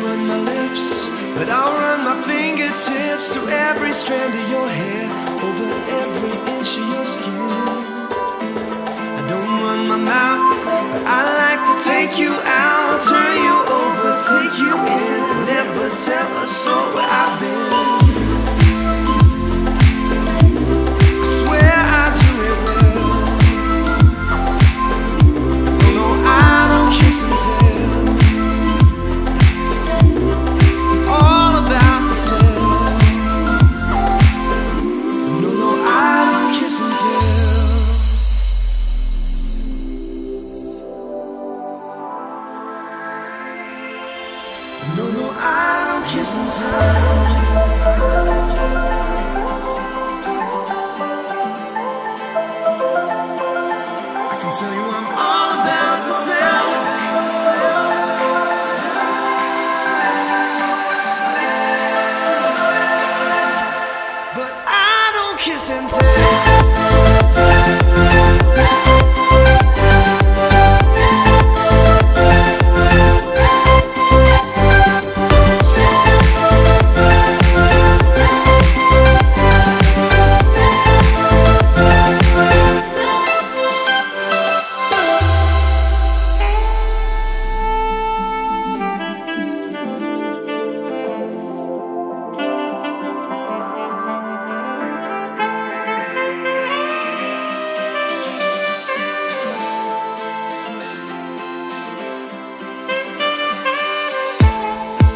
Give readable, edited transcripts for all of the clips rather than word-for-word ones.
Run my lips, but I'll run my fingertips through every strand of your hair, over every inch of your skin. I don't run my mouth, but I like to take you out, turn you over, take you in, and never tell a soul where I've been. I swear I do it well. Oh no, I don't kiss and tell. No, no, I don't kiss and tell. I can tell you I'm all about the sell. But I don't kiss and tell.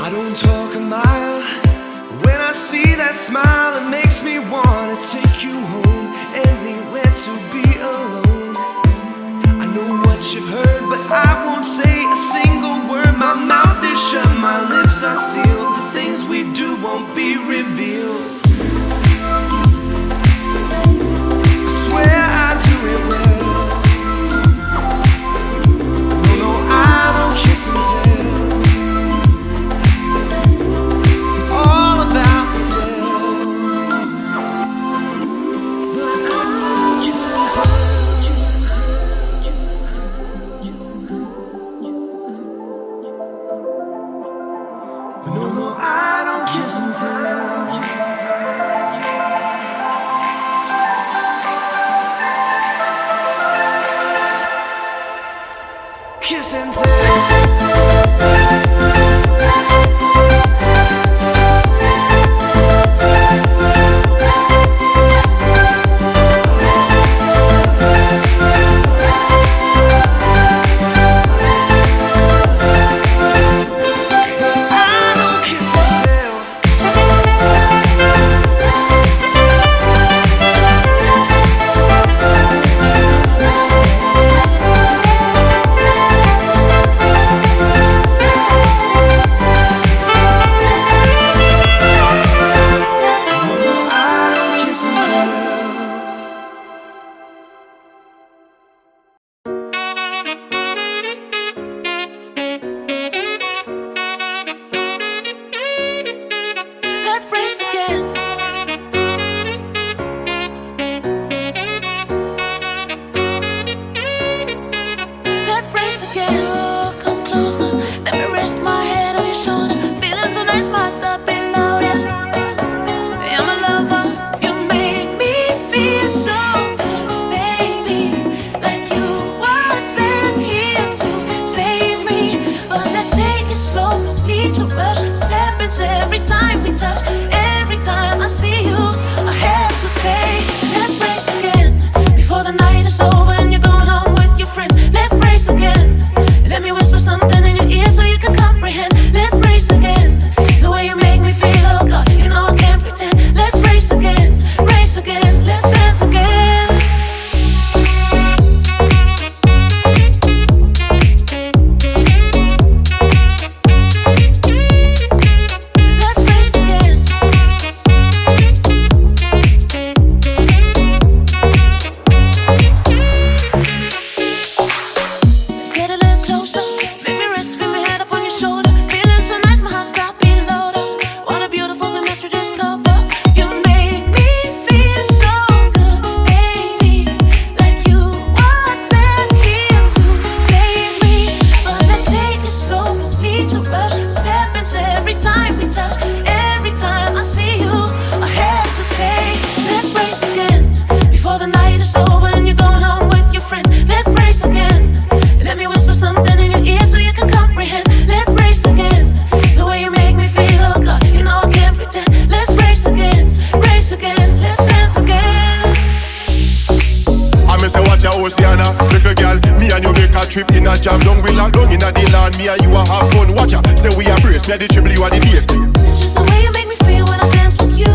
I don't talk a mile, but when I see that smile, it makes me wanna take you home, anywhere to be alone. I know what you've heard, but I won't say a single word. My mouth is shut, my lips are sealed. The things we do won't be revealed. I swear I do it well. No, no, I don't kiss and tell. No, no, I don't kiss and tell. Kiss and tell. trip in a jam. Down we lock down in a deal and me and you a have fun. Watch ya, say we a brace, me a the triple, you a the bass. It's just the way you make me feel when I dance with you.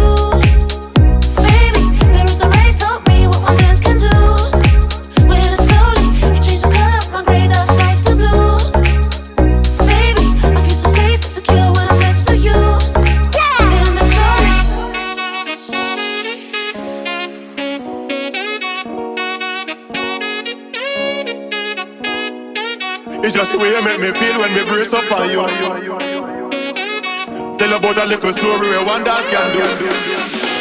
Baby, Paris already told me what one dance can do. When it's slowly, you change the color of my gray dark skies to blue. Baby, I feel so safe and secure when I'm next to you. And that's right. It's just the way you make me feel when me brace up on you. Tell about a little story where one dance can do.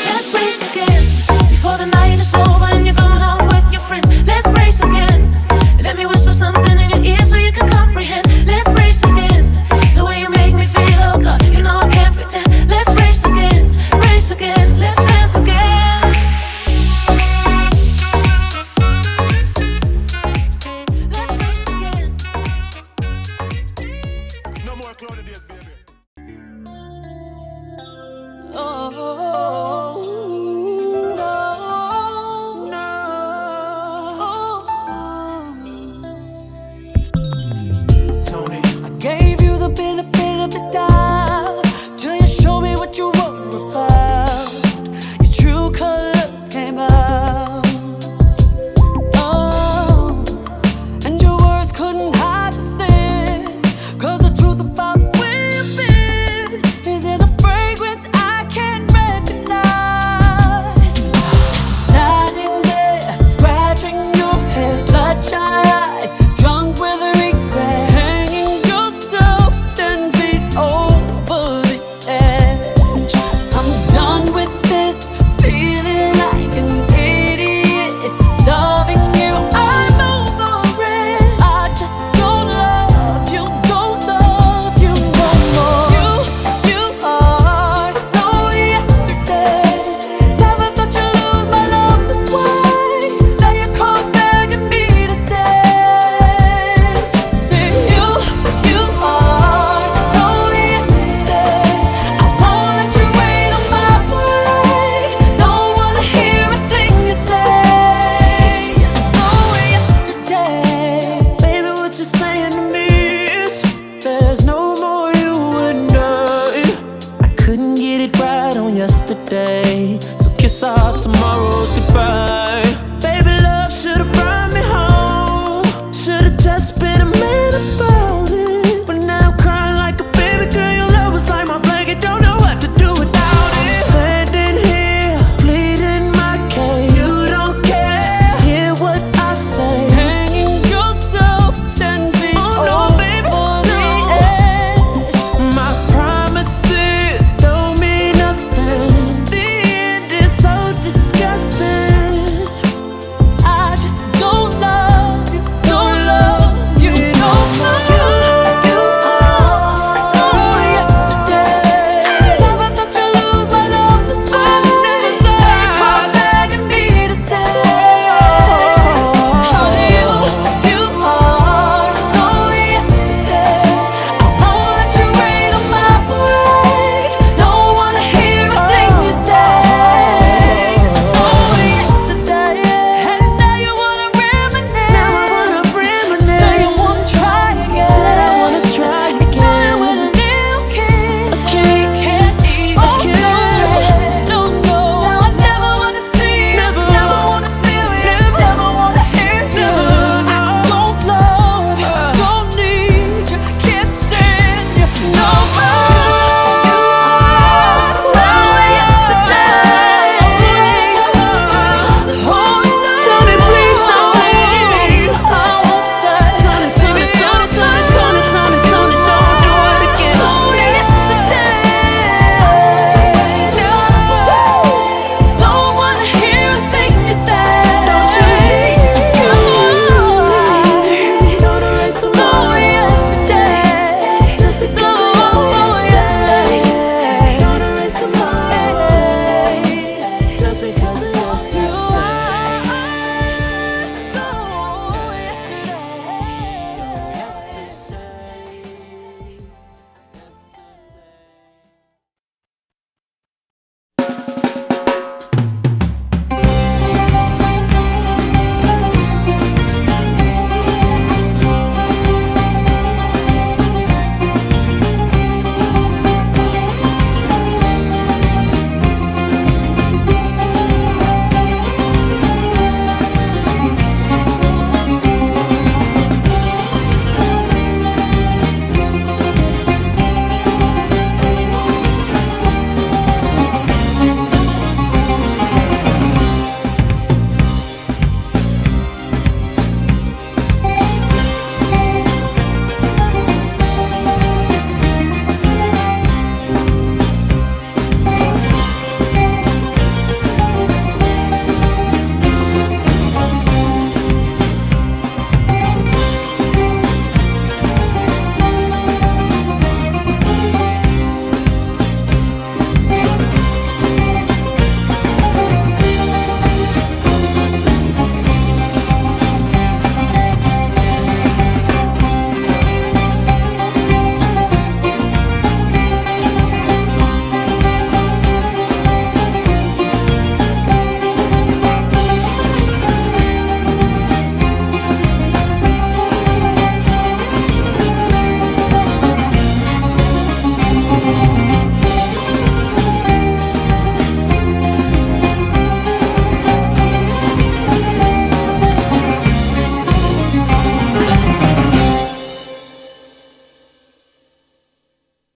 Let's brace again before the night is over and you're going out with your friends. Let's brace again. Let me whisper something in your ear so you can comprehend. Let's brace again. The way you make me feel, oh God, you know I can't pretend. Let's brace again, brace again. Let's dance again. Let's brace again. No more cloudy days, baby. Tony, I gave you the benefit of the doubt till you showed me what you were about. Your true colors came out. Oh, and your words couldn't hide the sin. 'Cause the truth about where you've been is in a fragrance I can't recognize. Standing there, scratching your head, bloodshot eyes, drunk with regret, hanging yourself 10 feet over the edge. I'm done with this, feeling like an idiot. Loving you, I'm over it. I just don't love you no more. You are so yesterday. Never thought you'd lose my love this way. Now you come begging me to stay. See, you are so yesterday. I won't let you rain on my parade. Don't wanna hear a thing you say. So yesterday. Baby, what you're saying to me is there's no more you and I couldn't get it right on yesterday, so kiss our tomorrows goodbye.